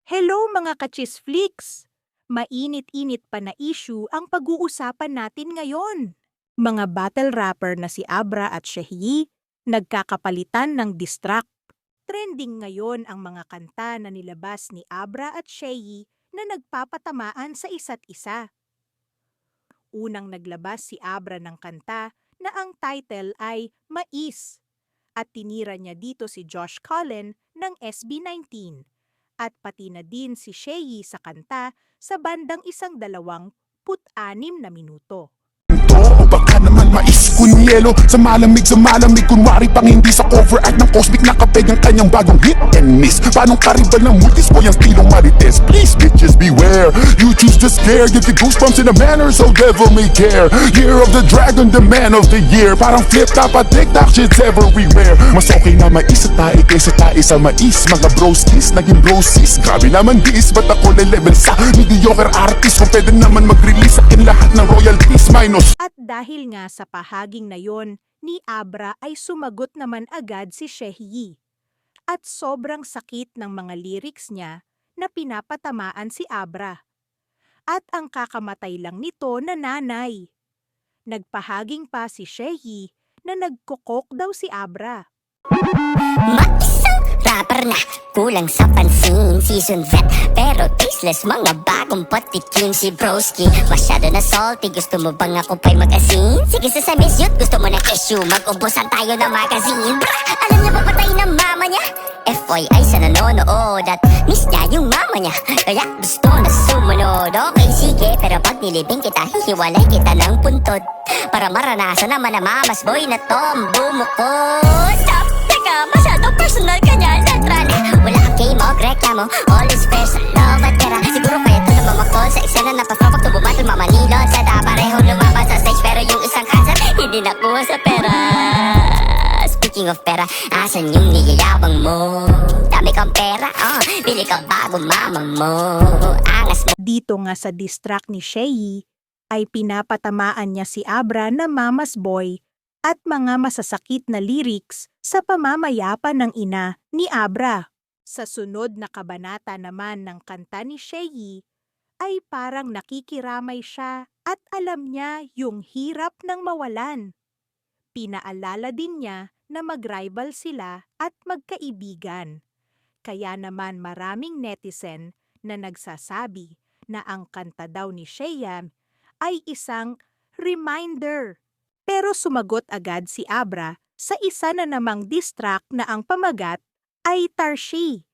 Hello mga ka-chisflix! Mainit-init pa na issue ang pag-uusapan natin ngayon. Mga battle rapper na si Abra at Shehyi nagkakapalitan ng diss track. Trending ngayon ang mga kanta na nilabas ni Abra at Shehyi na nagpapatamaan sa isa't isa. Unang naglabas si Abra ng kanta na ang title ay Mais at tinira niya dito si Josh Cullen ng SB19. At pati na din si Shehyi sa kanta sa bandang 1:26 na minuto. O baka naman mais kunyelo sa malamig kunwari pang hindi sa cover art ng Cosmic nakapeg ang kanyang bagong hit and miss. Panong karibal ng multis po yung stilong marites. Please bitches beware, you choose to scare. Give the goosebumps in a manner so devil may care. Year of the dragon, the man of the year. Parang flip top at TikTok shit's everywhere. Mas okay na mais sa tae kaysa tae sa mais. Mga broskis, naging brosis. Grabe naman dis, ba't ako na level sa mediocre artist? Kung pwede naman mag-release akin lahat ng royalties minus. At dahil nga sa pahaging na yon, ni Abra ay sumagot naman agad si Shehyi. At sobrang sakit ng mga lyrics niya na pinapatamaan si Abra. At ang kakamatay lang nito na nanay. Nagpahaging pa si Shehyi na nagkokok daw si Abra. Mag-isang rapper na kulang sa pansin. Season vet pero tasteless. Mga bagong patikim si broski. Masyado na salty, gusto mo bang ako pa'y mag-asin? Sige sa miss youth, gusto mo na issue. Mag-ubusan tayo ng magazine. Alam niya ba patay ng mama niya? FYI sa nanonood at miss niya yung mama niya. Kaya gusto na sumunod. Okay sige, pero pag nilibing kita, hihiwalay kita ng puntod. Para maranasan naman na mamas boy na tom bumukod. Stop! Teka, masyadong personal ka niya, letra na. Wala kang game o reklamo, all is fair sa love at pera. Siguro kaya ito na mamakol sa eksena na pa-pro. Pag tubumatol mamanilot sa pareho lumabas sa stage. Pero yung isang cancer, hindi nakuha sa pera. Speaking of pera, asan yung niyayabang mo? Dami kang pera, bili ka bago mamang mo. Angas mo. Dito nga sa diss track ni Shehyi ay pinapatamaan niya si Abra na mama's boy at mga masasakit na lyrics sa pamamayapan ng ina ni Abra. Sa sunod na kabanata naman ng kanta ni Shehyi ay parang nakikiramay siya at alam niya yung hirap ng mawalan. Pinaalala din niya na mag-rival sila at magkaibigan. Kaya naman maraming netizen na nagsasabi na ang kanta daw ni Shehyi ay isang reminder. Pero sumagot agad si Abra sa isa na namang diss track na ang pamagat ay Tarshi,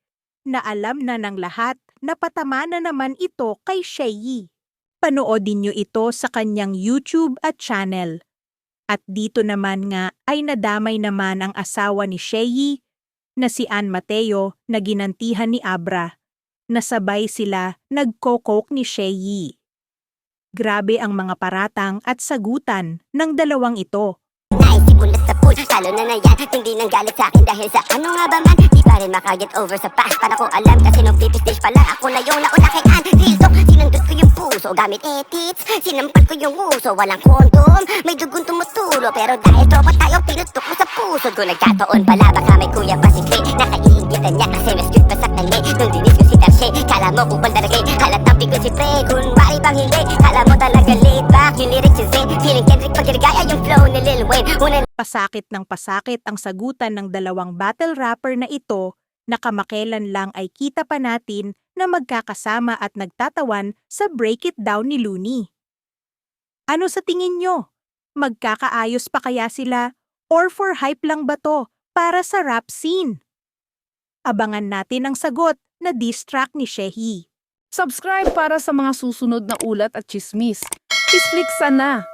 na alam na ng lahat na patama na naman ito kay Shehyi. Panoodin niyo ito sa kanyang YouTube at channel. At dito naman nga ay nadamay naman ang asawa ni Shehyi na si Ann Mateo na ginantihan ni Abra, na sabay sila nagkokok ni Shehyi. Grabe ang mga paratang at sagutan ng dalawang ito. Naisip ko na sa pool, talo na na yan. Hindi nang galit sa akin dahil sa ano nga ba man. Di pa rin makaget over sa past. Para ko alam kasi nung pipistage pa lang ako na yung nauna kay Ann. Real talk, sinundot ko yung puso gamit edits. Sinampal ko yung uso, walang kondom. May dugong tumutulo pero dahil tropa tayo pinutok ko sa puso. Kung nagkataon pala baka may kuya pa si Clay. Nakaiingitan niya kasi mas cute pa sa kanya. Nung dinis ko si Tarshay, kala mo kupal talaga. Halatang bigot si Pre, kunwari bang hindi. Kala mo talaga laid back, yung lyrics si Zayn. Feeling Kendrick pag irigaya yung flow ni Lil Wayne. Pasakit ng pasakit ang sagutan ng dalawang battle rapper na ito na kamakelan lang ay kita pa natin na magkakasama at nagtatawan sa Break It Down ni Looney. Ano sa tingin nyo? Magkakaayos pa kaya sila? Or for hype lang ba to para sa rap scene? Abangan natin ang sagot na diss track ni Shehyi. Subscribe para sa mga susunod na ulat at chismis. Chisflix sana!